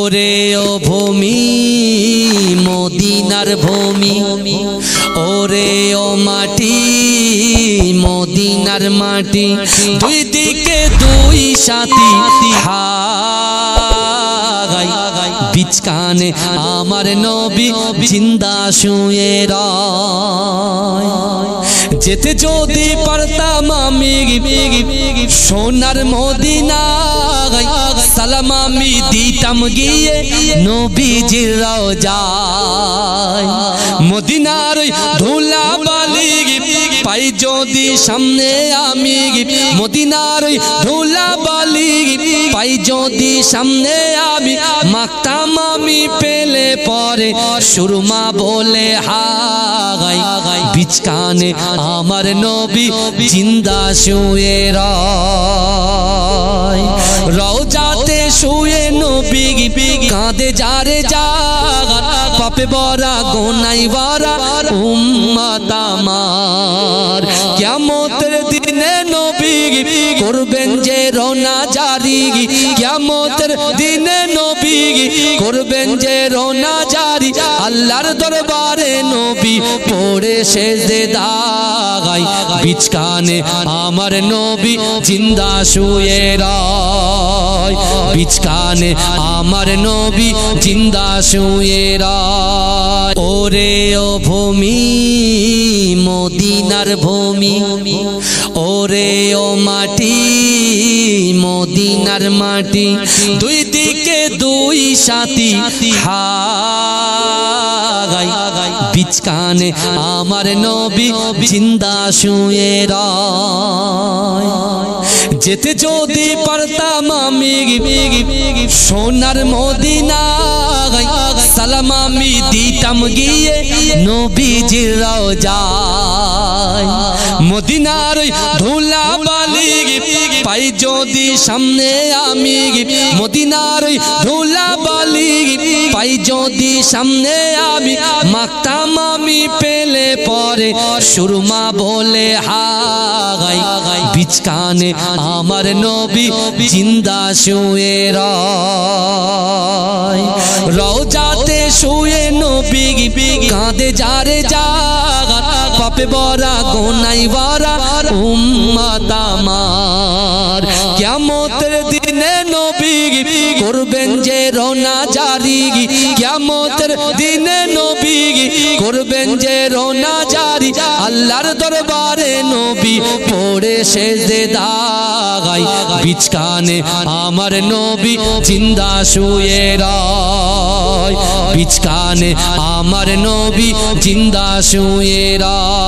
ওরে ও ভূমি মদিনার ভূমি, ওরে ও মাটি মদিনার মাটি, দুই দিকে দুই সাথী হাই, বিচকানে আমার নবী জিন্দা শুয়ে রয়। যেতে যদি পারতাম আমি সোনার মদিনায়, সালাম আমি দিতাম গিয়ে নবীজির রওজায়। মদিনার ধুলা বালি পাই যদি সামনে আমি, মদিনার ধুলা বালি পাই যদি সামনে আমি, মাখতাম আমি পেলে পরে সুরমা বলে হাই, বিচকানে আমার নবী জিন্দা শুয়ে রয়। রওজাতে শুয়ে নবী কাঁদে যারে জাগার, পাপে ভরা গোনাই ভরা উম্মত আমার। কিয়ামতের দিনে নবী করবেন যে রওনা জারি, কিয়ামতের দিনে নবী করবেন যে রওনা জারি, আল্লাহর দরবারে নবী পড়ে সেজদায়, বিচকানে আমার নবী জিন্দা শুয়ে রয়। বিচকানে আমার নবী জিন্দা শুয়ে রয়। ওরে ও ভূমি মদিনার ভূমি, ওরে ও মাটি মদিনার মাটি, দুই দিকে দুই সাথী হাই, বিচকানে আমার নবী জিন্দা শুয়ে রয়। যেতে যদি পারতাম আমি সোনার মদিনায়, সালাম আমি দিতাম গিয়ে নবীজির রওজায়। মদিনার ধুলা বালি পাই যদি সামনে আমি, মদিনার ধুলা বালি পাই যদি সামনে আমি, মাখতাম আমি পেলে পরে সুরমা বলে হাই, বিচকানে আমার নবী জিন্দা শুয়ে রয়। রওজাতে শুয়ে নবী কাঁদে যারে জাগার, পাপে ভরা গোনাই ভরা উম্মত আমার। কিয়ামতের দিনে নবী করবেন যে রওনা জারি, কিয়ামতের দিনে নবী করবেন যে রওনা জারি, আল্লাহর দরবারে নবী পড়ে সেজদায়, বিচকানে আমার নবী জিন্দা শুয়ে রয়। বিচকানে আমার নবী জিন্দা শুয়ে রয়।